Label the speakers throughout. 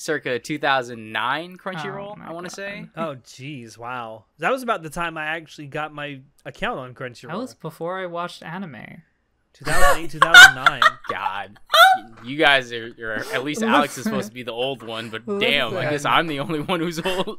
Speaker 1: circa 2009
Speaker 2: Oh
Speaker 1: Crunchyroll,
Speaker 2: my
Speaker 1: I want to say.
Speaker 2: God.
Speaker 3: Oh, geez, wow. That was about the time I actually got my account on Crunchyroll.
Speaker 2: That was before I watched anime.
Speaker 3: 2008, 2009.
Speaker 1: God, you guys are at least Alex is supposed to be the old one, but damn, I guess I'm the only one who's old.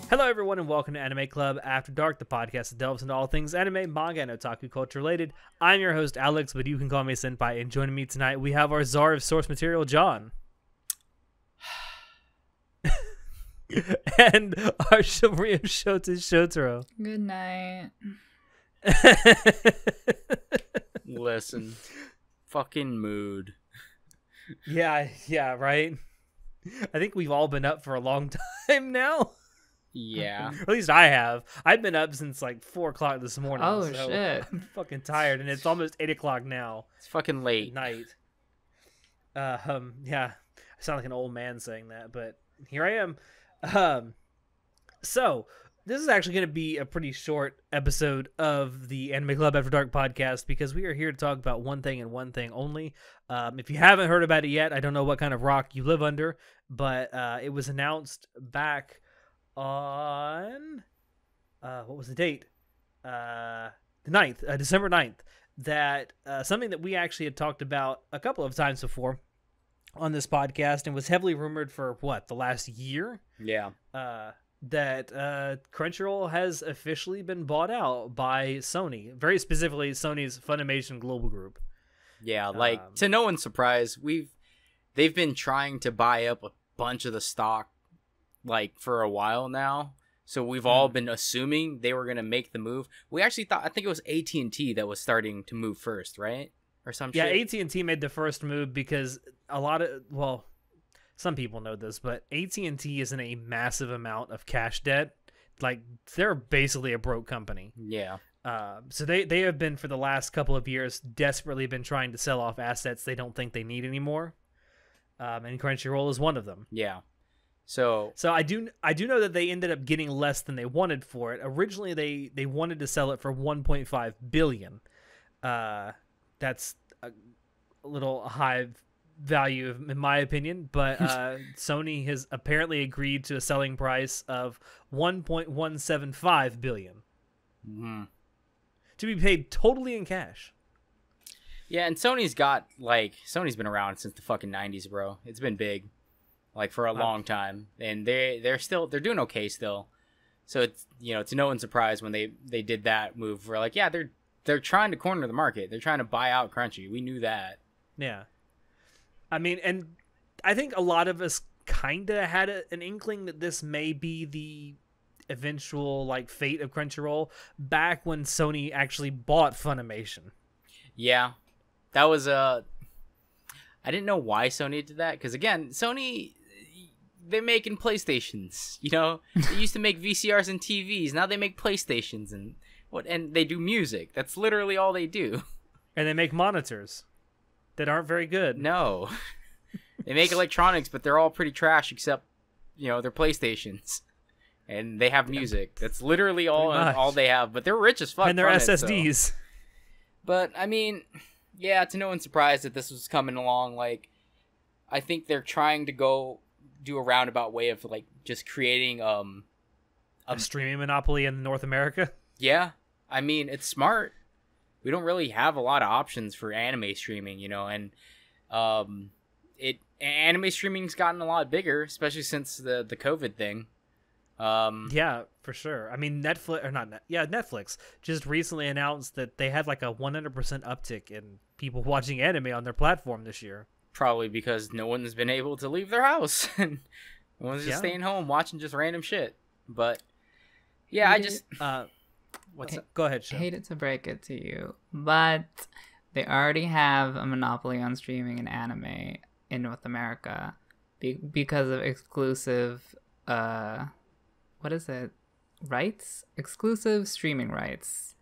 Speaker 3: Hello, everyone, and welcome to Anime Club After Dark, the podcast that delves into all things anime, manga, and otaku culture related. I'm your host, Alex, but you can call me Senpai. And joining me tonight, we have our czar of source material, John. And our chivalry of Shota, Shotaro.
Speaker 2: Good night.
Speaker 1: Listen, fucking mood.
Speaker 3: Yeah, right? I think we've all been up for a long time now.
Speaker 1: Yeah.
Speaker 3: Or at least I have. I've been up since like 4 o'clock this morning.
Speaker 2: Oh,
Speaker 3: so
Speaker 2: shit.
Speaker 3: I'm fucking tired, and it's almost 8 o'clock now
Speaker 1: It's fucking
Speaker 3: at
Speaker 1: late.
Speaker 3: night. Yeah. I sound like an old man saying that, but here I am. So this is actually going to be a pretty short episode of the Anime Club After Dark podcast because we are here to talk about one thing and one thing only. If you haven't heard about it yet, I don't know what kind of rock you live under, but it was announced back on what was the date? The 9th, December 9th, that something that we actually had talked about a couple of times before on this podcast and was heavily rumored for the last year.
Speaker 1: Yeah.
Speaker 3: That Crunchyroll has officially been bought out by Sony, very specifically Sony's Funimation Global Group.
Speaker 1: Yeah, like to no one's surprise, they've been trying to buy up a bunch of the stock like for a while now. So we've all been assuming they were going to make the move. We actually thought, I think it was AT&T that was starting to move first, right? Or some shit.
Speaker 3: Yeah, AT&T made the first move because some people know this, but AT&T is in a massive amount of cash debt. Like, they're basically a broke company.
Speaker 1: Yeah.
Speaker 3: So they have been, for the last couple of years, desperately been trying to sell off assets they don't think they need anymore. And Crunchyroll is one of them.
Speaker 1: Yeah. So
Speaker 3: I do know that they ended up getting less than they wanted for it. Originally, they wanted to sell it for $1.5 billion. That's a little high value in my opinion, but Sony has apparently agreed to a selling price of $1.175 billion to be paid totally in cash.
Speaker 1: yeah, and Sony's been around since the fucking 90s, bro. It's been big, like for a long time, and they're doing okay still. So it's, to no one's surprise when they did that move. We're like, yeah, they're trying to corner the market. They're trying to buy out Crunchy. We knew that.
Speaker 3: Yeah. I mean, and I think a lot of us kind of had an inkling that this may be the eventual fate of Crunchyroll back when Sony actually bought Funimation.
Speaker 1: Yeah, that was I didn't know why Sony did that, because again, Sony, they're making PlayStations. They used to make VCRs and TVs. Now they make PlayStations and they do music. That's literally all they do.
Speaker 3: And they make monitors that aren't very good.
Speaker 1: No. They make electronics, but they're all pretty trash except, they're PlayStations. And they have music. That's literally all they have. But they're rich as fuck.
Speaker 3: And they're SSDs.
Speaker 1: But, I mean, yeah, to no one's surprise that this was coming along. I think they're trying to do a roundabout way of, just creating
Speaker 3: a streaming monopoly in North America?
Speaker 1: Yeah. I mean, it's smart. We don't really have a lot of options for anime streaming, and anime streaming's gotten a lot bigger, especially since the COVID thing.
Speaker 3: Yeah, for sure. I mean, Netflix just recently announced that they had a 100% uptick in people watching anime on their platform this year.
Speaker 1: Probably because no one's been able to leave their house. No one's just staying home watching just random shit. But yeah, what's up?
Speaker 3: Go ahead,
Speaker 2: I
Speaker 3: Sean.
Speaker 2: hate it to break it to you, but they already have a monopoly on streaming and anime. in North America because of exclusive what is it? Rights? Exclusive streaming rights.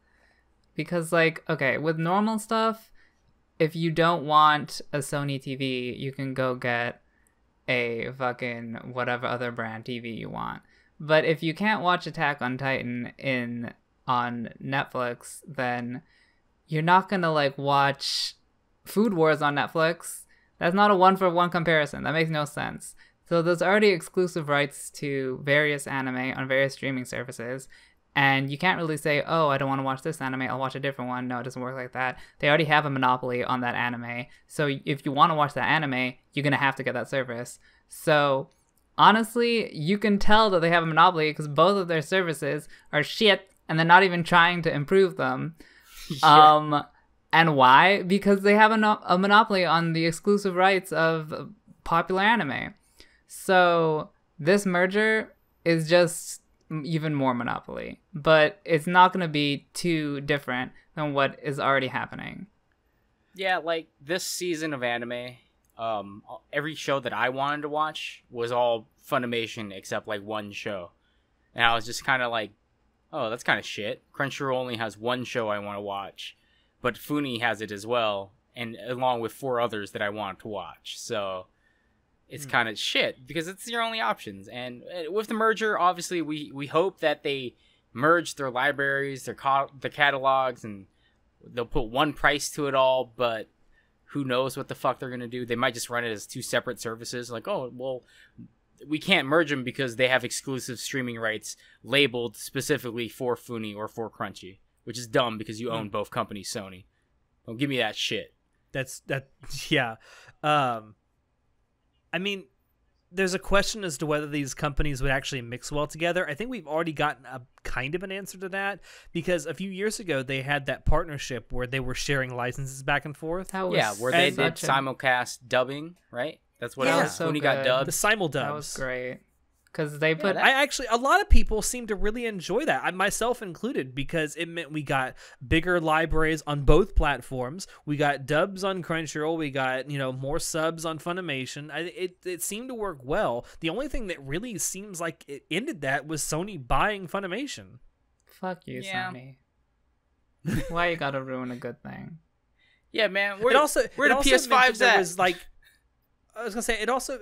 Speaker 2: Because like, okay, with normal stuff, if you don't want a Sony TV, you can go get a fucking whatever other brand TV you want. But if you can't watch Attack on Titan on Netflix, then you're not gonna like watch Food Wars on Netflix. That's not a one-for-one comparison. That makes no sense. So there's already exclusive rights to various anime on various streaming services, and you can't really say, oh, I don't want to watch this anime, I'll watch a different one. No, it doesn't work like that. They already have a monopoly on that anime. So if you want to watch that anime, you're going to have to get that service. So honestly, you can tell that they have a monopoly because both of their services are shit, and they're not even trying to improve them. Yeah. And why? Because they have a monopoly on the exclusive rights of popular anime. So this merger is just even more monopoly, but it's not going to be too different than what is already happening.
Speaker 1: Yeah, like this season of anime, every show that I wanted to watch was all Funimation except like one show. And I was just kind of like, oh, that's kind of shit. Crunchyroll only has one show I want to watch, but Funi has it as well, and along with 4 others that I want to watch. So it's kind of shit because it's your only options. And with the merger, obviously, we hope that they merge their libraries, their catalogs, and they'll put one price to it all. But who knows what the fuck they're gonna do? They might just run it as 2 separate services. Like, oh, well, we can't merge them because they have exclusive streaming rights labeled specifically for Funi or for Crunchy, which is dumb because you own both companies. Sony, don't give me that shit.
Speaker 3: Yeah. I mean, there's a question as to whether these companies would actually mix well together. I think we've already gotten a kind of an answer to that because a few years ago they had that partnership where they were sharing licenses back and forth.
Speaker 1: Where they did simulcast dubbing, right? That's what else.
Speaker 2: So
Speaker 1: Funi got dubbed.
Speaker 3: The simuldubs.
Speaker 2: That was great. Because they put...
Speaker 3: a lot of people seem to really enjoy that, I myself included, because it meant we got bigger libraries on both platforms. We got dubs on Crunchyroll. We got, more subs on Funimation. It seemed to work well. The only thing that really seems like it ended that was Sony buying Funimation.
Speaker 2: Fuck you, Sony. Why you gotta ruin a good thing?
Speaker 1: Yeah, man. Where the PS5's at? Was like,
Speaker 3: I was gonna say it also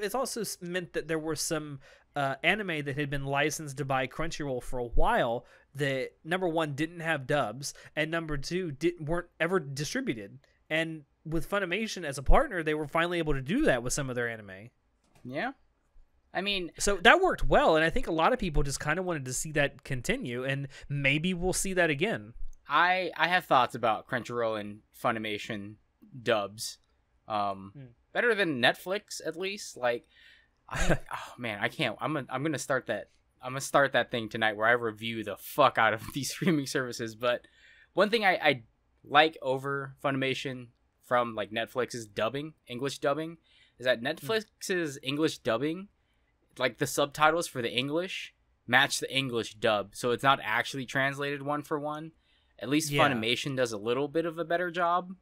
Speaker 3: meant that there were some anime that had been licensed to buy Crunchyroll for a while that number 1 didn't have dubs and number 2 weren't ever distributed. And with Funimation as a partner, they were finally able to do that with some of their anime.
Speaker 1: Yeah. I mean,
Speaker 3: so that worked well, and I think a lot of people just kind of wanted to see that continue, and maybe we'll see that again.
Speaker 1: I have thoughts about Crunchyroll and Funimation dubs. Better than Netflix, at least. Like, oh man, I can't. I'm gonna start that. I'm gonna start that thing tonight where I review the fuck out of these streaming services. But one thing I like over Funimation from like Netflix's dubbing, English dubbing, is that Netflix's English dubbing, like the subtitles for the English match the English dub, so it's not actually translated one for one. At least Funimation does a little bit of a better job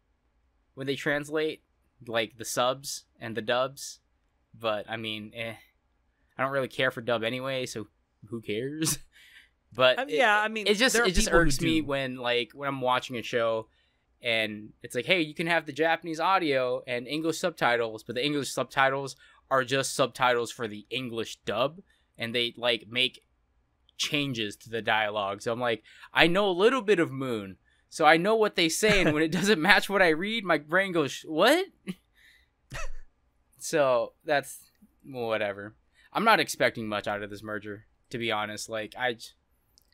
Speaker 1: when they translate like the subs and the dubs. But I mean, I don't really care for dub anyway, so who cares? But it just irks me when I'm watching a show and it's like, hey, you can have the Japanese audio and English subtitles, but the English subtitles are just subtitles for the English dub, and they like make changes to the dialogue. So I'm like, I know a little bit of Moon, so I know what they say, and when it doesn't match what I read, my brain goes, what? So that's whatever. I'm not expecting much out of this merger, to be honest. Like,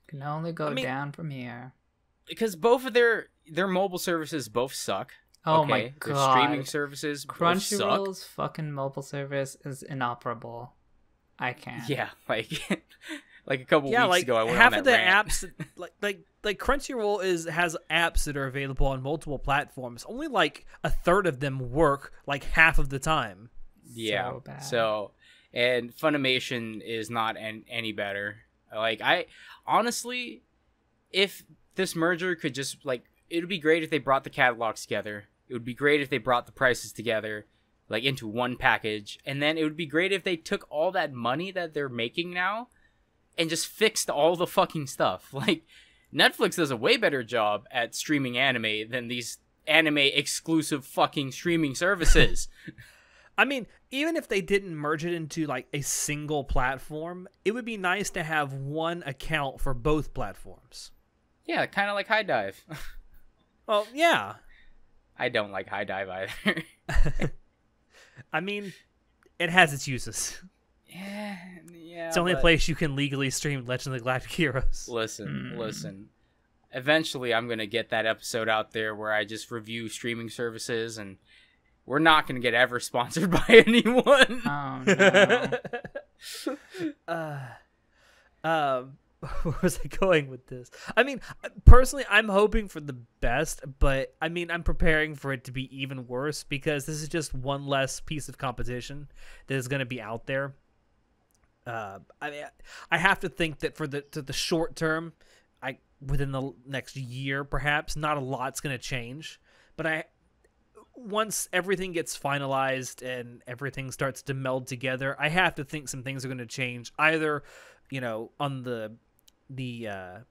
Speaker 2: can only go down from here.
Speaker 1: Because both of their mobile services both suck.
Speaker 2: Oh my god.
Speaker 1: Their streaming services both suck.
Speaker 2: Crunchyroll's fucking mobile service is inoperable. I can't.
Speaker 1: Yeah, like a couple weeks ago I went
Speaker 3: half
Speaker 1: on
Speaker 3: of the
Speaker 1: rant.
Speaker 3: apps like Crunchyroll has apps that are available on multiple platforms. Only like a third of them work like half of the time.
Speaker 1: Yeah.
Speaker 2: So bad.
Speaker 1: So, and Funimation is not any better. Like, I honestly, if this merger could just like, it would be great if they brought the catalogs together. It would be great if they brought the prices together. like into one package, and then it would be great if they took all that money that they're making now and just fixed all the fucking stuff. Like, Netflix does a way better job at streaming anime than these anime exclusive fucking streaming services.
Speaker 3: I mean, even if they didn't merge it into like a single platform, it would be nice to have one account for both platforms.
Speaker 1: Yeah, kind of like High Dive.
Speaker 3: Well, yeah.
Speaker 1: I don't like High Dive either.
Speaker 3: I mean, it has its uses.
Speaker 1: Yeah,
Speaker 3: it's the only place you can legally stream Legend of the Galactic Heroes.
Speaker 1: Listen. Eventually, I'm going to get that episode out there where I just review streaming services, and we're not going to get ever sponsored by anyone.
Speaker 2: Oh,
Speaker 3: no. Where was I going with this? I mean, personally, I'm hoping for the best, but I mean, I'm preparing for it to be even worse because this is just one less piece of competition that is going to be out there. I mean, I have to think that for the short term, within the next year, perhaps not a lot's going to change, but once everything gets finalized and everything starts to meld together, I have to think some things are going to change, either, on the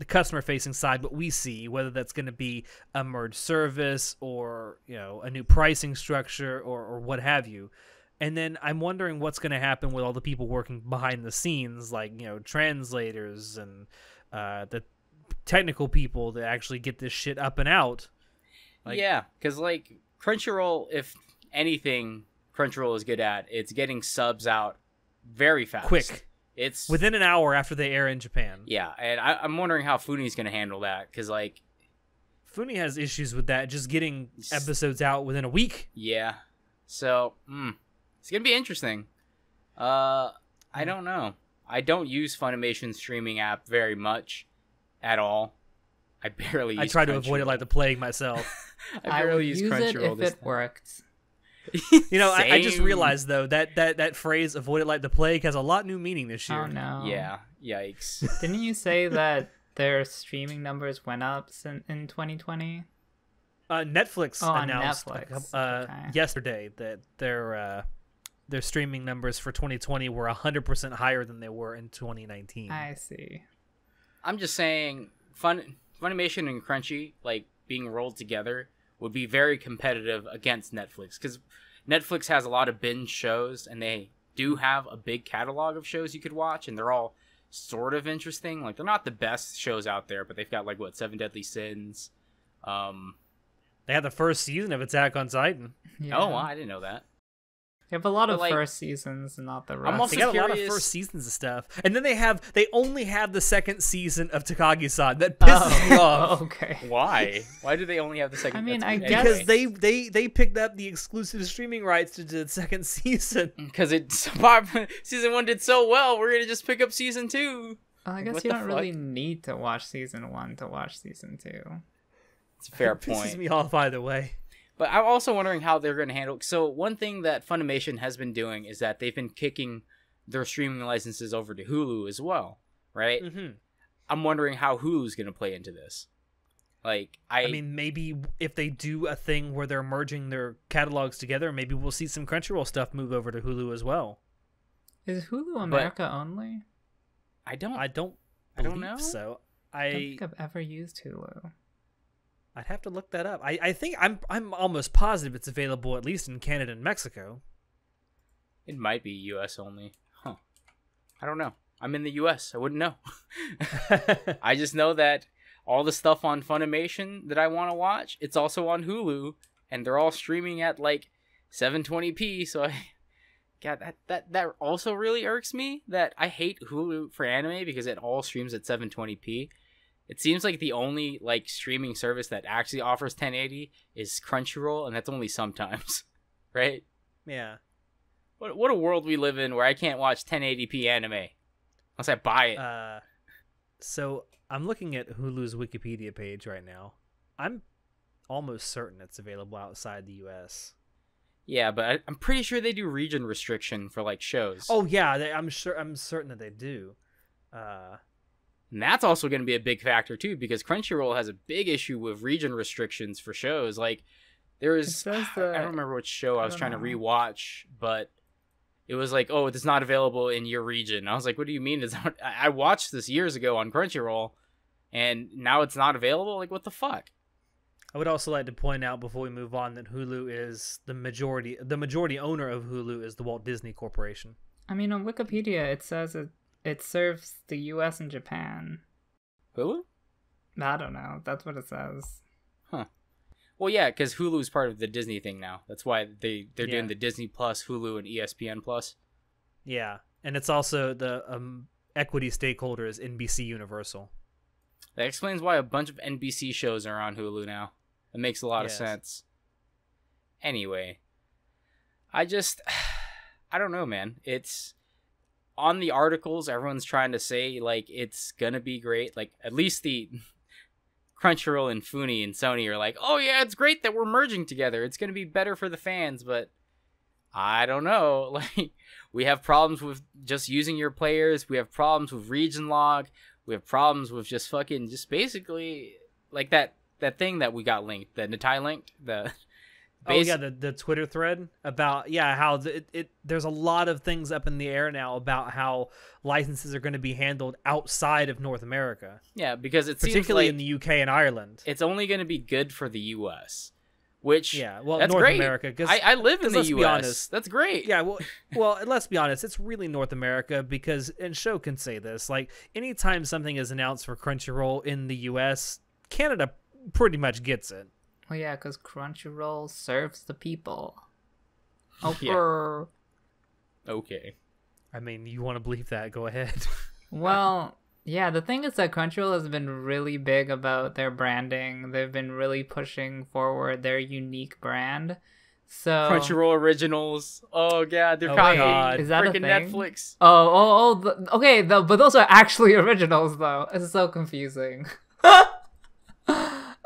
Speaker 3: customer facing side, what we see, whether that's going to be a merged service or, a new pricing structure or what have you. And then I'm wondering what's going to happen with all the people working behind the scenes, like, translators and the technical people that actually get this shit up and out.
Speaker 1: Yeah, because, like, Crunchyroll, if anything Crunchyroll is good at, it's getting subs out very fast.
Speaker 3: Quick.
Speaker 1: It's
Speaker 3: within an hour after they air in Japan.
Speaker 1: Yeah, and I'm wondering how Funi's going to handle that, because, like...
Speaker 3: Funi has issues with that, just getting episodes out within a week.
Speaker 1: Yeah. So, it's going to be interesting. I don't know. I don't use Funimation's streaming app very much at all. I barely use
Speaker 3: I try to avoid it like the plague myself.
Speaker 1: I barely use Crunchyroll
Speaker 2: if it worked.
Speaker 3: I just realized, though, that phrase, avoid it like the plague, has a lot new meaning this year.
Speaker 2: Oh, no.
Speaker 1: Yeah, yikes.
Speaker 2: Didn't you say that their streaming numbers went up in 2020?
Speaker 3: Netflix announced
Speaker 2: Netflix.
Speaker 3: Yesterday that their streaming numbers for 2020 were 100% higher than they were in 2019.
Speaker 2: I see.
Speaker 1: I'm just saying, Funimation and Crunchy, like, being rolled together would be very competitive against Netflix, because Netflix has a lot of binge shows, and they do have a big catalog of shows you could watch, and they're all sort of interesting. Like, they're not the best shows out there, but they've got, like, Seven Deadly Sins.
Speaker 3: They had the first season of Attack on Titan.
Speaker 2: Yeah.
Speaker 1: Oh, I didn't know that.
Speaker 2: They have a lot of
Speaker 1: like,
Speaker 2: first seasons, not the rest.
Speaker 1: I'm also
Speaker 3: They got a lot of
Speaker 1: curious-
Speaker 3: first seasons of stuff, and then they only have the second season of Takagi-san. That pisses me off.
Speaker 2: Okay.
Speaker 1: Why? Why do they only have the second?
Speaker 2: I mean,
Speaker 1: that's-
Speaker 2: I guess-
Speaker 3: Because they picked up the exclusive streaming rights to the second season.
Speaker 1: Because season 1 did so well, we're gonna just pick up season 2.
Speaker 2: Well, I guess
Speaker 1: What
Speaker 2: you
Speaker 1: the
Speaker 2: don't really
Speaker 1: fuck?
Speaker 2: need to watch season 1 to watch season 2.
Speaker 1: It's a fair
Speaker 3: It pisses
Speaker 1: point.
Speaker 3: me off either way.
Speaker 1: But I'm also wondering how they're going to handle. So one thing that Funimation has been doing is that they've been kicking their streaming licenses over to Hulu as well, right?
Speaker 3: Mm-hmm.
Speaker 1: I'm wondering how Hulu's going to play into this. Like,
Speaker 3: I mean, maybe if they do a thing where they're merging their catalogs together, maybe we'll see some Crunchyroll stuff move over to Hulu as well.
Speaker 2: Is Hulu America only?
Speaker 1: I don't
Speaker 3: believe
Speaker 1: know.
Speaker 3: so.
Speaker 2: I don't think I've ever used Hulu.
Speaker 3: I'd have to look that up. I think I'm almost positive it's available at least in Canada and Mexico.
Speaker 1: It might be US only. Huh. I don't know. I'm in the US. I wouldn't know. I just know that all the stuff on Funimation that I want to watch, it's also on Hulu, and they're all streaming at like 720p. So that also really irks me, that I hate Hulu for anime because it all streams at 720p. It seems like the only like streaming service that actually offers 1080 is Crunchyroll, and that's only sometimes, right?
Speaker 3: Yeah.
Speaker 1: What a world we live in where I can't watch 1080p anime unless I buy it.
Speaker 3: So I'm looking at Hulu's Wikipedia page right now. I'm almost certain it's available outside the U.S.
Speaker 1: Yeah, but I'm pretty sure they do region restriction for like shows.
Speaker 3: Oh yeah, I'm certain that they do.
Speaker 1: And that's also going to be a big factor too, because Crunchyroll has a big issue with region restrictions for shows. Like, There
Speaker 2: It
Speaker 1: was
Speaker 2: says
Speaker 1: I don't remember which show I was
Speaker 2: don't
Speaker 1: trying to
Speaker 2: know.
Speaker 1: rewatch, but it was like, oh, it's not available in your region. I was like, what do you mean? I watched this years ago on Crunchyroll, and now it's not available? Like, what the fuck?
Speaker 3: I would also like to point out before we move on that Hulu is the majority owner of Hulu is the Walt Disney Corporation.
Speaker 2: I mean, on Wikipedia, it says it serves the U.S. and Japan.
Speaker 1: Hulu?
Speaker 2: I don't know. That's what it says.
Speaker 1: Huh. Well, yeah, because Hulu's part of the Disney thing now. That's why they're doing the Disney Plus, Hulu, and ESPN Plus.
Speaker 3: Yeah, and it's also the equity stakeholder is NBC Universal.
Speaker 1: That explains why a bunch of NBC shows are on Hulu now. It makes a lot of sense. Anyway, I don't know, man. It's on the articles, everyone's trying to say, like, it's gonna be great. Like, at least the Crunchyroll and Funi and Sony are like, oh yeah, it's great that we're merging together. It's gonna be better for the fans, but I don't know. Like, we have problems with just using your players. We have problems with region log. We have problems with just basically like that thing that we got linked, the Natai linked,
Speaker 3: the Twitter thread about how there's a lot of things up in the air now about how licenses are going to be handled outside of North America.
Speaker 1: Yeah, because it
Speaker 3: particularly
Speaker 1: seems like
Speaker 3: in the UK and Ireland.
Speaker 1: It's only going to be good for the US, which that's
Speaker 3: North
Speaker 1: great.
Speaker 3: America.
Speaker 1: I live in the US.
Speaker 3: Be honest,
Speaker 1: that's great.
Speaker 3: Yeah, well, let's be honest. It's really North America because, and Sho can say this, like anytime something is announced for Crunchyroll in the US, Canada pretty much gets it.
Speaker 2: Well, yeah, because Crunchyroll serves the people. Okay.
Speaker 1: Yeah. Okay.
Speaker 3: I mean, you want to believe that? Go ahead.
Speaker 2: Well, yeah, the thing is that Crunchyroll has been really big about their branding. They've been really pushing forward their unique brand. So
Speaker 1: Crunchyroll originals. Oh god, they're
Speaker 3: God.
Speaker 2: Is that a
Speaker 1: freaking
Speaker 2: thing?
Speaker 1: Netflix.
Speaker 2: Okay, but those are actually originals, though. It's so confusing.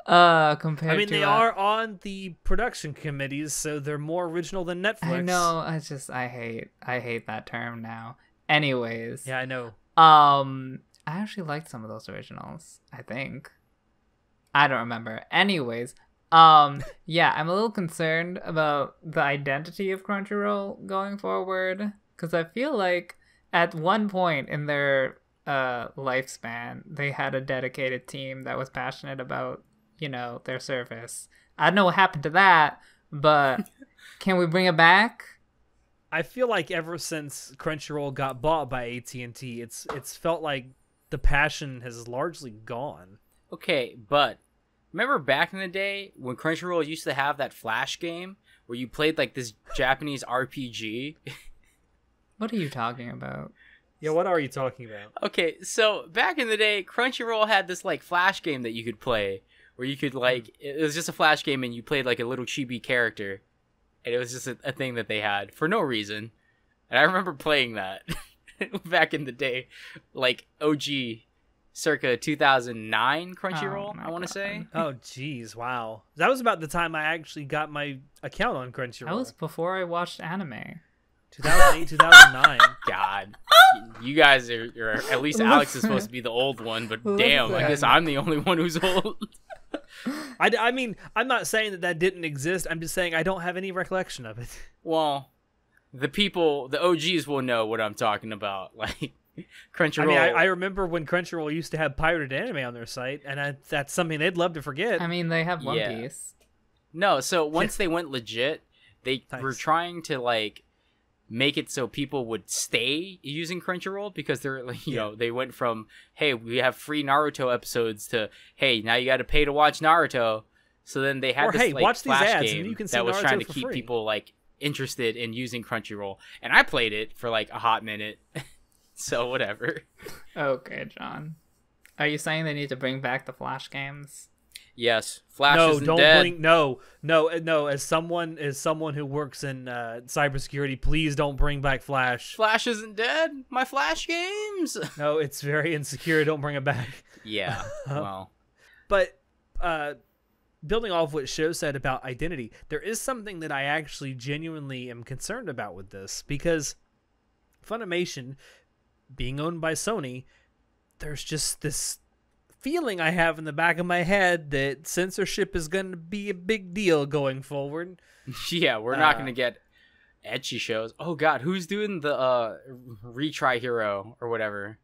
Speaker 2: Compared
Speaker 3: I mean,
Speaker 2: to
Speaker 3: they are on the production committees, so they're more original than Netflix.
Speaker 2: I know. I hate that term now. Anyways.
Speaker 3: Yeah, I know.
Speaker 2: I actually liked some of those originals, I think. I don't remember. Anyways, yeah, I'm a little concerned about the identity of Crunchyroll going forward, because I feel like at one point in their lifespan, they had a dedicated team that was passionate about, their service. I don't know what happened to that, but can we bring it back?
Speaker 3: I feel like ever since Crunchyroll got bought by AT&T, it's felt like the passion has largely gone.
Speaker 1: Okay, but remember back in the day when Crunchyroll used to have that Flash game where you played like this Japanese RPG?
Speaker 2: What are you talking about?
Speaker 3: Yeah, what are you talking about?
Speaker 1: Okay, so back in the day, Crunchyroll had this like Flash game that you could play where you could like, it was just a Flash game and you played like a little chibi character. And it was just a thing that they had for no reason. And I remember playing that back in the day, like OG, circa 2009 Crunchyroll, I want to say.
Speaker 3: Oh, jeez, wow. That was about the time I actually got my account on Crunchyroll.
Speaker 2: That was before I watched anime.
Speaker 3: 2008, 2009.
Speaker 1: God. You guys are at least Alex is supposed to be the old one, but damn, I guess I'm the only one who's old.
Speaker 3: I mean, I'm not saying that didn't exist. I'm just saying I don't have any recollection of it.
Speaker 1: Well, the OGs will know what I'm talking about. Like, Crunchyroll.
Speaker 3: I mean, I remember when Crunchyroll used to have pirated anime on their site, and that's something they'd love to forget.
Speaker 2: I mean, they have One Piece.
Speaker 1: No, so once they went legit, they were trying to, like, make it so people would stay using Crunchyroll because they're like, they went from, hey, we have free Naruto episodes to, hey, now you got to pay to watch Naruto. So then they had this like
Speaker 3: watch these
Speaker 1: Flash
Speaker 3: ads
Speaker 1: game
Speaker 3: and you can see
Speaker 1: that was
Speaker 3: Naruto
Speaker 1: trying to
Speaker 3: for
Speaker 1: keep
Speaker 3: free.
Speaker 1: people like interested in using Crunchyroll, and I played it for like a hot minute. So whatever.
Speaker 2: Okay, John. Are you saying they need to bring back the Flash games?
Speaker 1: Yes, Flash isn't dead.
Speaker 3: No. As someone who works in cybersecurity, please don't bring back Flash.
Speaker 1: Flash isn't dead. My Flash games.
Speaker 3: No, it's very insecure. Don't bring it back.
Speaker 1: Yeah. Well,
Speaker 3: but building off what Sho said about identity, there is something that I actually genuinely am concerned about with this, because Funimation being owned by Sony, there's just this feeling I have in the back of my head that censorship is going to be a big deal going forward.
Speaker 1: Yeah, we're not going to get ecchi shows. Oh god, who's doing the retry hero or whatever?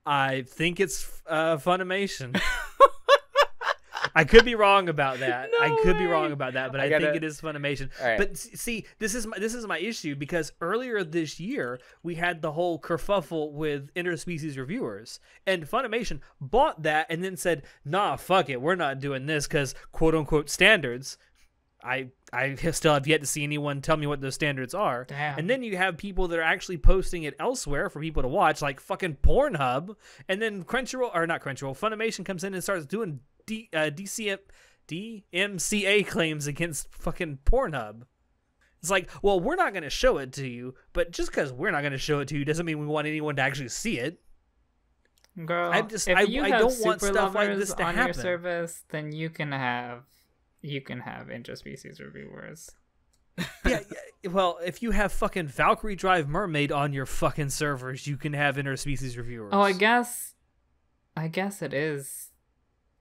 Speaker 3: I think it's Funimation. I could be wrong about that.
Speaker 1: No
Speaker 3: I could
Speaker 1: way.
Speaker 3: be wrong about that, but I think it is Funimation.
Speaker 1: All right.
Speaker 3: But see, this is my issue, because earlier this year we had the whole kerfuffle with interspecies reviewers, and Funimation bought that and then said, "Nah, fuck it, we're not doing this because quote unquote standards." I still have yet to see anyone tell me what those standards are.
Speaker 2: Damn.
Speaker 3: And then you have people that are actually posting it elsewhere for people to watch, like fucking Pornhub. And then Funimation comes in and starts doing DMCA claims against fucking Pornhub. It's like, well, we're not going to show it to you, but just because we're not going to show it to you doesn't mean we want anyone to actually see it.
Speaker 2: Girl,
Speaker 3: I don't want
Speaker 2: super
Speaker 3: stuff like
Speaker 2: lovers
Speaker 3: this to
Speaker 2: on
Speaker 3: happen.
Speaker 2: your service, then you can have interspecies reviewers.
Speaker 3: yeah, well, if you have fucking Valkyrie Drive Mermaid on your fucking servers, you can have interspecies reviewers.
Speaker 2: Oh, I guess it is.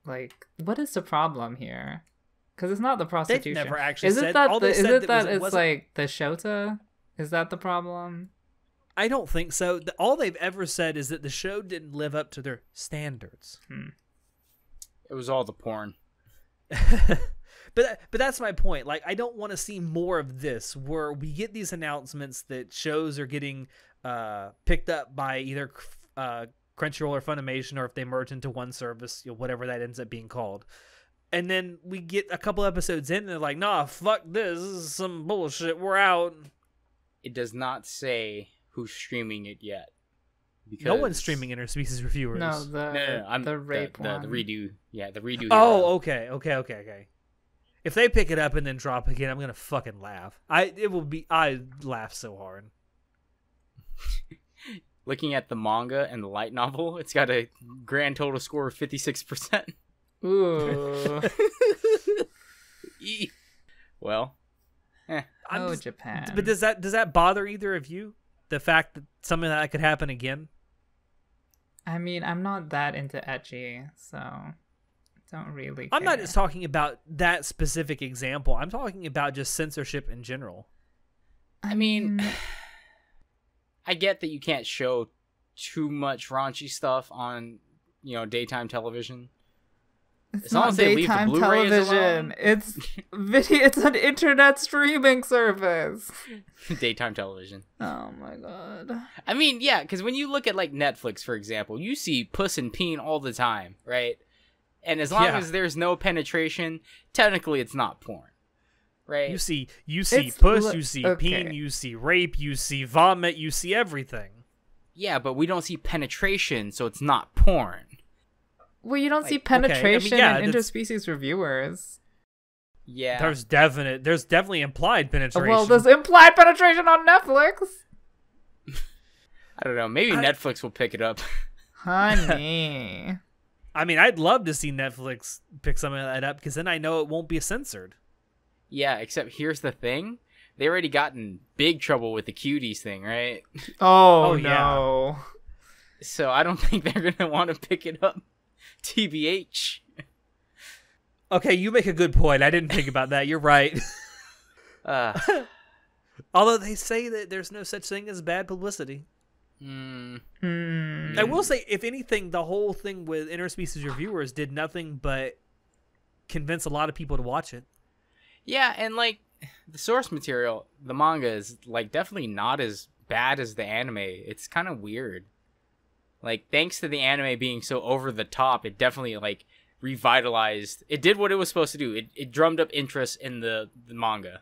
Speaker 2: Like, what is the problem here? Because it's not the prostitution.
Speaker 3: They've never actually
Speaker 2: is it
Speaker 3: said.
Speaker 2: that
Speaker 3: all
Speaker 2: the,
Speaker 3: they
Speaker 2: is
Speaker 3: said
Speaker 2: it
Speaker 3: that
Speaker 2: that
Speaker 3: was,
Speaker 2: it's
Speaker 3: wasn't-
Speaker 2: like the Shota? Is that the problem?
Speaker 3: I don't think so. All they've ever said is that the show didn't live up to their standards.
Speaker 1: It was all the porn.
Speaker 3: But that's my point. Like, I don't want to see more of this, where we get these announcements that shows are getting picked up by either Crunchyroll or Funimation, or if they merge into one service, whatever that ends up being called. And then we get a couple episodes in, and they're like, "Nah, fuck this. This is some bullshit. We're out."
Speaker 1: It does not say who's streaming it yet.
Speaker 3: No
Speaker 1: because-
Speaker 3: one's streaming interspecies reviewers.
Speaker 2: No, the rape one.
Speaker 1: The redo. Yeah, the redo.
Speaker 3: Oh,
Speaker 1: hero.
Speaker 3: okay. If they pick it up and then drop again, I'm gonna fucking laugh. I laugh so hard.
Speaker 1: Looking at the manga and the light novel, it's got a grand total score of 56%.
Speaker 2: Ooh.
Speaker 1: Well,
Speaker 2: Japan.
Speaker 3: But does that bother either of you? The fact that something like that could happen again?
Speaker 2: I mean, I'm not that into ecchi, so I don't really care.
Speaker 3: I'm not just talking about that specific example. I'm talking about just censorship in general.
Speaker 2: I mean,
Speaker 1: I get that you can't show too much raunchy stuff on, daytime television.
Speaker 2: it's
Speaker 1: as long
Speaker 2: not
Speaker 1: as they leave the
Speaker 2: daytime
Speaker 1: Blu-rays
Speaker 2: television.
Speaker 1: alone.
Speaker 2: It's video. It's an internet streaming service.
Speaker 1: Daytime television.
Speaker 2: Oh my god.
Speaker 1: I mean, yeah, because when you look at like Netflix, for example, you see puss and peen all the time, right? And as long as there's no penetration, technically it's not porn, right?
Speaker 3: You see
Speaker 2: It's
Speaker 3: puss, you see
Speaker 2: okay.
Speaker 3: peen, you see rape, you see vomit, you see everything.
Speaker 1: Yeah, but we don't see penetration, so it's not porn.
Speaker 2: Well, you don't see
Speaker 3: okay, I mean,
Speaker 2: penetration
Speaker 3: yeah,
Speaker 2: in
Speaker 3: that's-
Speaker 2: interspecies reviewers.
Speaker 1: Yeah.
Speaker 3: There's definitely implied penetration.
Speaker 2: Well, there's implied penetration on Netflix.
Speaker 1: I don't know. Maybe Netflix will pick it up.
Speaker 2: Honey.
Speaker 3: I mean, I'd love to see Netflix pick something like that up, because then I know it won't be censored.
Speaker 1: Yeah, except here's the thing. They already got in big trouble with the cuties thing, right?
Speaker 2: Oh,
Speaker 3: yeah.
Speaker 2: no.
Speaker 1: So I don't think they're going to want to pick it up. TBH.
Speaker 3: Okay, you make a good point. I didn't think about that. You're right. Although they say that there's no such thing as bad publicity. I will say, if anything, the whole thing with interspecies reviewers did nothing but convince a lot of people to watch it.
Speaker 1: Yeah, and like the source material, the manga is like definitely not as bad as the anime. It's kind of weird. Like, thanks to the anime being so over the top, it definitely like revitalized. It did what it was supposed to do. It drummed up interest in the manga.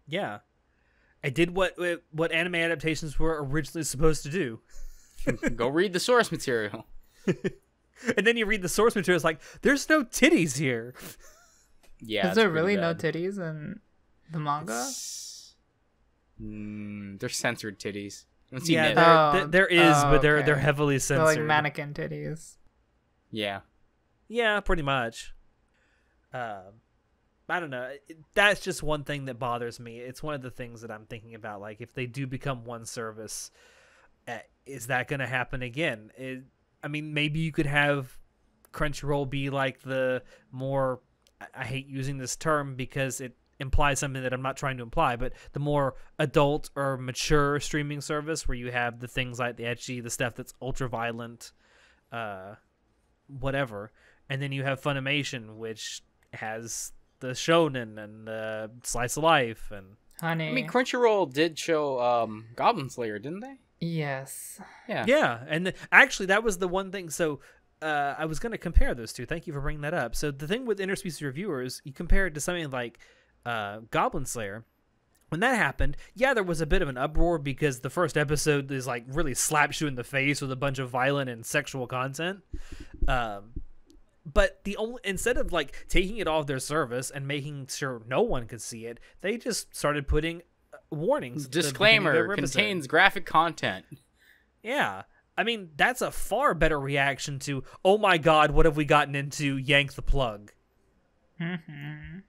Speaker 3: Yeah. I did what anime adaptations were originally supposed to do.
Speaker 1: Go read the source material.
Speaker 3: And then you read the source material, it's like, there's no titties here.
Speaker 1: Yeah.
Speaker 2: Is there really no titties in the manga?
Speaker 1: They're censored titties. You don't see
Speaker 3: Yeah,
Speaker 1: nip.
Speaker 3: there is, but
Speaker 2: okay.
Speaker 3: they're heavily
Speaker 2: They're
Speaker 3: censored.
Speaker 2: like mannequin titties.
Speaker 1: Yeah.
Speaker 3: Yeah, pretty much. I don't know. That's just one thing that bothers me. It's one of the things that I'm thinking about. Like, if they do become one service, is that going to happen again? I mean, maybe you could have Crunchyroll be like the more, I hate using this term because it implies something that I'm not trying to imply, but the more adult or mature streaming service where you have the things like the ecchi, the stuff that's ultra violent, whatever. And then you have Funimation, which has the shonen and the slice of life. And
Speaker 2: Honey.
Speaker 1: I mean, Crunchyroll did show Goblin Slayer, didn't they?
Speaker 2: Yes.
Speaker 3: Yeah, and actually that was the one thing. So I was going to compare those two. Thank you for bringing that up. So the thing with interspecies reviewers, you compare it to something like Goblin Slayer. When that happened, yeah, there was a bit of an uproar because the first episode is like really slaps you in the face with a bunch of violent and sexual content. But instead of like taking it off their service and making sure no one could see it, they just started putting warnings.
Speaker 1: Disclaimer: contains graphic content.
Speaker 3: Yeah, I mean that's a far better reaction to, oh my god, what have we gotten into? Yank the plug.
Speaker 2: Mm-hmm.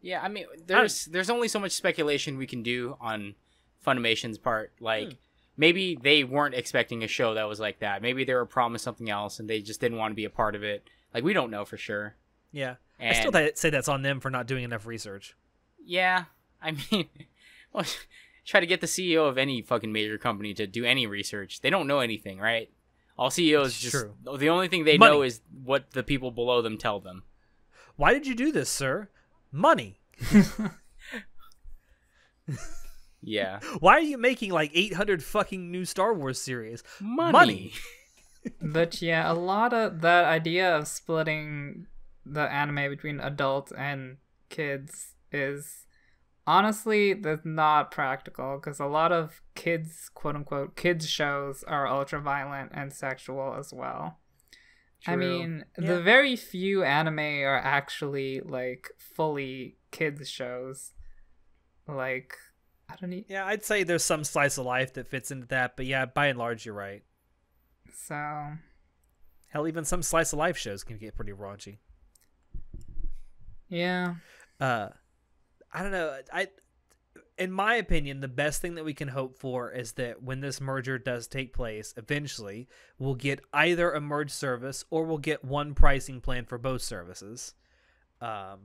Speaker 1: Yeah, I mean, there's only so much speculation we can do on Funimation's part. Like, maybe they weren't expecting a show that was like that. Maybe they were promised something else and they just didn't want to be a part of it. Like, we don't know for sure.
Speaker 3: Yeah,
Speaker 1: And,
Speaker 3: I still say that's on them for not doing enough research.
Speaker 1: Yeah, I mean, well, try to get the CEO of any fucking major company to do any research. They don't know anything, right? All CEOs
Speaker 3: True.
Speaker 1: The only thing they
Speaker 3: Money.
Speaker 1: know is what the people below them tell them.
Speaker 3: Why did you do this, sir? Money.
Speaker 1: Yeah.
Speaker 3: Why are you making like 800 fucking new Star Wars series?
Speaker 1: Money.
Speaker 2: But yeah, a lot of that idea of splitting the anime between adults and kids is honestly that's not practical because a lot of kids, quote unquote, kids shows are ultra violent and sexual as well. I mean, the very few anime are actually like fully kids shows. Like, I don't need.
Speaker 3: Yeah, I'd say there's some slice of life that fits into that, but yeah, by and large, you're right.
Speaker 2: So,
Speaker 3: Hell, even some slice of life shows can get pretty raunchy.
Speaker 2: yeah.
Speaker 3: I don't know. In my opinion, the best thing that we can hope for is that when this merger does take place, eventually we'll get either a merged service or we'll get one pricing plan for both services. I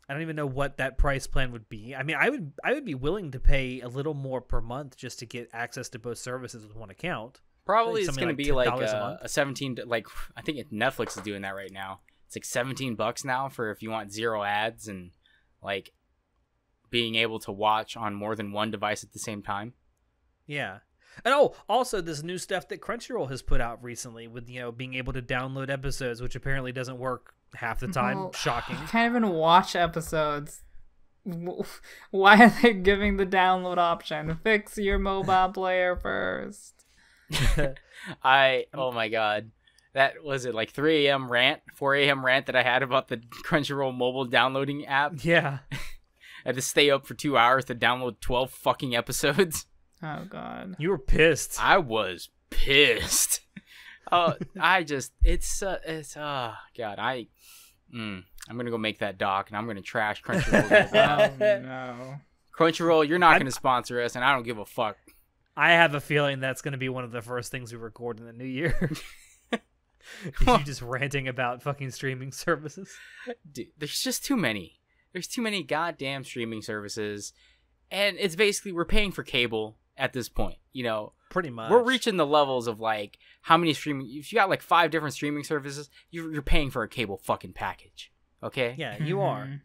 Speaker 3: don't even know what that price plan would be. I mean, I would be willing to pay a little more per month just to get access to both services with one account.
Speaker 1: Probably it's going to be like
Speaker 3: $10
Speaker 1: a 17, like, I think Netflix is doing that right now. It's like $17 now for if you want 0 ads and like being able to watch on more than one device at the same time.
Speaker 3: Yeah. And also this new stuff that Crunchyroll has put out recently with, being able to download episodes, which apparently doesn't work half the time.
Speaker 2: Well,
Speaker 3: Shocking.
Speaker 2: You can't even watch episodes. Why are they giving the download option? Fix your mobile player first.
Speaker 1: Oh my god. That was it, like 3 a.m. rant, 4 a.m. rant that I had about the Crunchyroll mobile downloading app.
Speaker 3: Yeah.
Speaker 1: I had to stay up for 2 hours to download 12 fucking episodes.
Speaker 2: Oh god.
Speaker 3: You were pissed.
Speaker 1: I was pissed. Oh, god, I'm gonna go make that doc and I'm gonna trash Crunchyroll.
Speaker 2: Oh no.
Speaker 1: Crunchyroll, you're not gonna sponsor us, and I don't give a fuck.
Speaker 3: I have a feeling that's going to be one of the first things we record in the new year. You just ranting about fucking streaming services.
Speaker 1: Dude, there's just too many. There's too many goddamn streaming services, and it's basically we're paying for cable at this point.
Speaker 3: Pretty much.
Speaker 1: We're reaching the levels of like how many streaming. If you got like 5 different streaming services, you're paying for a cable fucking package. Okay?
Speaker 3: Yeah, you are.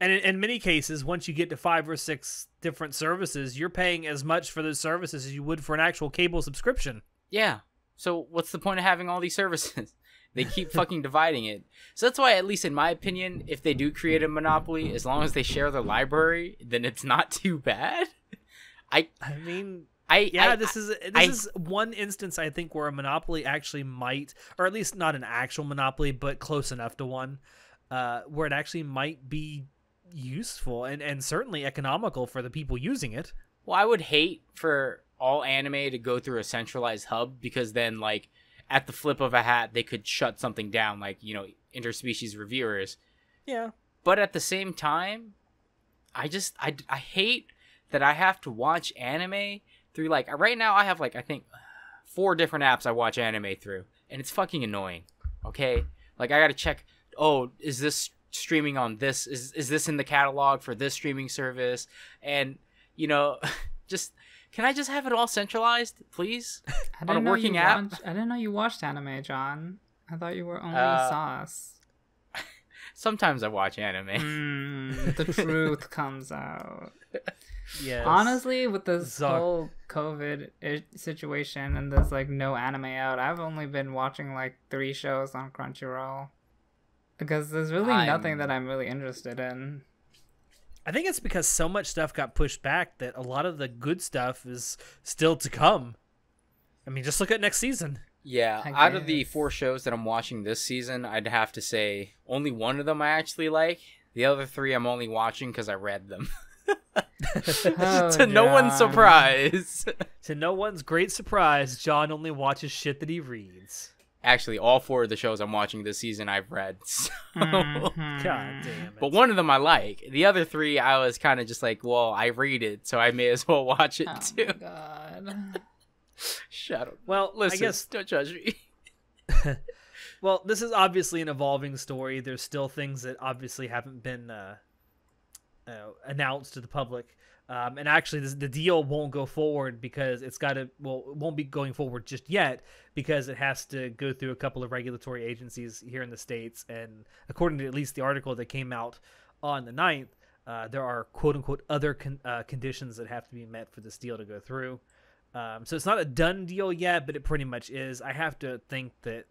Speaker 3: And in many cases, once you get to 5 or 6 different services, you're paying as much for those services as you would for an actual cable subscription.
Speaker 1: Yeah. So what's the point of having all these services? They keep fucking dividing it. So that's why, at least in my opinion, if they do create a monopoly, as long as they share their library, then it's not too bad.
Speaker 3: This is one instance I think where a monopoly actually might, or at least not an actual monopoly, but close enough to one, where it actually might be useful and certainly economical for the people using it.
Speaker 1: Well, I would hate for all anime to go through a centralized hub, because then, like, at the flip of a hat, they could shut something down, like, interspecies reviewers.
Speaker 3: Yeah.
Speaker 1: But at the same time, I hate that I have to watch anime through, like, right now I have, like, I think 4 different apps I watch anime through, and it's fucking annoying. Okay, like I gotta check. Oh, is this streaming on this? Is this in the catalog for this streaming service? And just can I just have it all centralized, please? On a working app.
Speaker 2: I didn't know you watched anime, John. I thought you were only sauce.
Speaker 1: Sometimes I watch anime.
Speaker 2: The truth comes out.
Speaker 3: Yes.
Speaker 2: Honestly, with this whole COVID situation and there's like no anime out, I've only been watching like 3 shows on Crunchyroll because there's really nothing that I'm really interested in.
Speaker 3: I think it's because so much stuff got pushed back that a lot of the good stuff is still to come. I mean, just look at next season.
Speaker 1: Yeah, out of the 4 shows that I'm watching this season, I'd have to say only one of them I actually like. The other 3 I'm only watching because I read them. To no one's surprise.
Speaker 3: To no one's great surprise, John only watches shit that he reads.
Speaker 1: Actually, all 4 of the shows I'm watching this season I've read. So.
Speaker 3: God damn it.
Speaker 1: But one of them I like. The other 3 I was kind of just like, well, I read it, so I may as well watch it too.
Speaker 2: Oh God.
Speaker 1: Shut up.
Speaker 3: Well,
Speaker 1: listen,
Speaker 3: I guess
Speaker 1: don't judge me.
Speaker 3: Well, this is obviously an evolving story. There's still things that obviously haven't been announced to the public. And actually, the deal won't go forward because it won't be going forward just yet because it has to go through a couple of regulatory agencies here in the States. And according to at least the article that came out on the 9th, there are quote-unquote other conditions that have to be met for this deal to go through. So it's not a done deal yet, but it pretty much is. I have to think that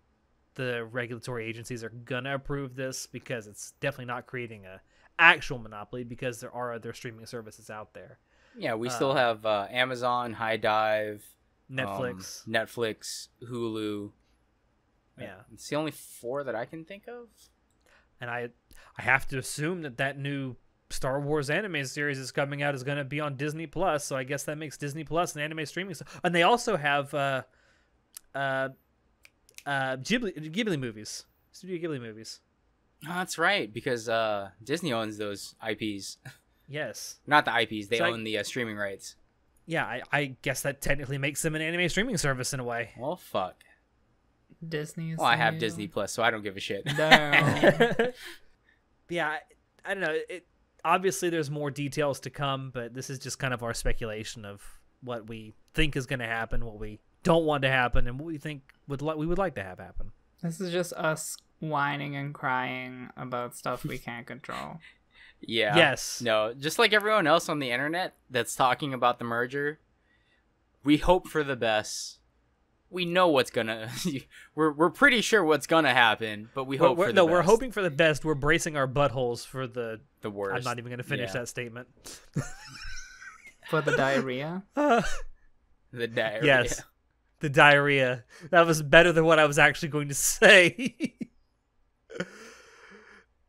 Speaker 3: the regulatory agencies are gonna approve this because it's definitely not creating a actual monopoly because there are other streaming services out there.
Speaker 1: Yeah, we still have Amazon, High Dive,
Speaker 3: Netflix,
Speaker 1: Hulu.
Speaker 3: Yeah,
Speaker 1: it's the only 4 that I can think of.
Speaker 3: And I have to assume that new Star Wars anime series is coming out is going to be on Disney Plus, so I guess that makes Disney Plus an anime streaming. And they also have Ghibli movies, Studio Ghibli movies.
Speaker 1: Oh, that's right, because Disney owns those IPs.
Speaker 3: Yes,
Speaker 1: not the IPs; they own the streaming rights.
Speaker 3: Yeah, I guess that technically makes them an anime streaming service in a way.
Speaker 1: Well, fuck.
Speaker 2: Disney.
Speaker 1: Well, I have Disney Plus, so I don't give a shit.
Speaker 2: No.
Speaker 3: Yeah, I don't know. Obviously, there's more details to come, but this is just kind of our speculation of what we think is going to happen, what we don't want to happen, and what we think we would like to have happen.
Speaker 2: This is just us whining and crying about stuff we can't control.
Speaker 1: Yeah.
Speaker 3: Yes.
Speaker 1: No, just like everyone else on the internet that's talking about the merger, we hope for the best. We know what's gonna. We're pretty sure what's gonna happen, but we hope for the best.
Speaker 3: No, we're hoping for the best. We're bracing our buttholes for the
Speaker 1: worst.
Speaker 3: I'm not even gonna finish that statement.
Speaker 2: For the diarrhea.
Speaker 1: The diarrhea.
Speaker 3: Yes, the diarrhea. That was better than what I was actually going to say.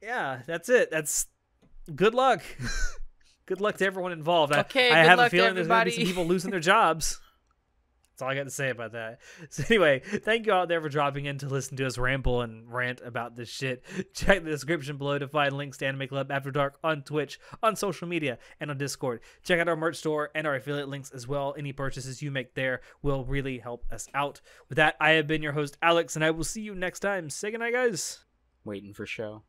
Speaker 3: Yeah, that's it. That's good luck. Good luck to everyone involved.
Speaker 1: Okay,
Speaker 3: I
Speaker 1: good
Speaker 3: have
Speaker 1: luck
Speaker 3: a feeling
Speaker 1: to
Speaker 3: there's going to be
Speaker 1: everybody.
Speaker 3: some people losing their jobs. That's all I got to say about that. So anyway, thank you out there for dropping in to listen to us ramble and rant about this shit. Check the description below to find links to Anime Club After Dark on Twitch, on social media, and on Discord. Check out our merch store and our affiliate links as well. Any purchases you make there will really help us out. With that, I have been your host, Alex, and I will see you next time. Say goodnight, guys.
Speaker 1: Waiting for show.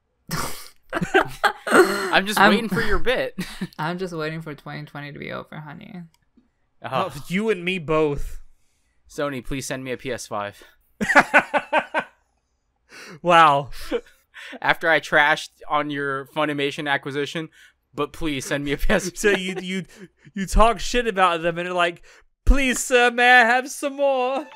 Speaker 1: I'm just waiting for your bit.
Speaker 2: I'm just waiting for 2020 to be over, honey.
Speaker 3: Oh, you and me both.
Speaker 1: Sony, please send me a PS5.
Speaker 3: Wow.
Speaker 1: After I trashed on your Funimation acquisition, but please send me a PS5.
Speaker 3: So you talk shit about them and they're like, please, sir, may I have some more?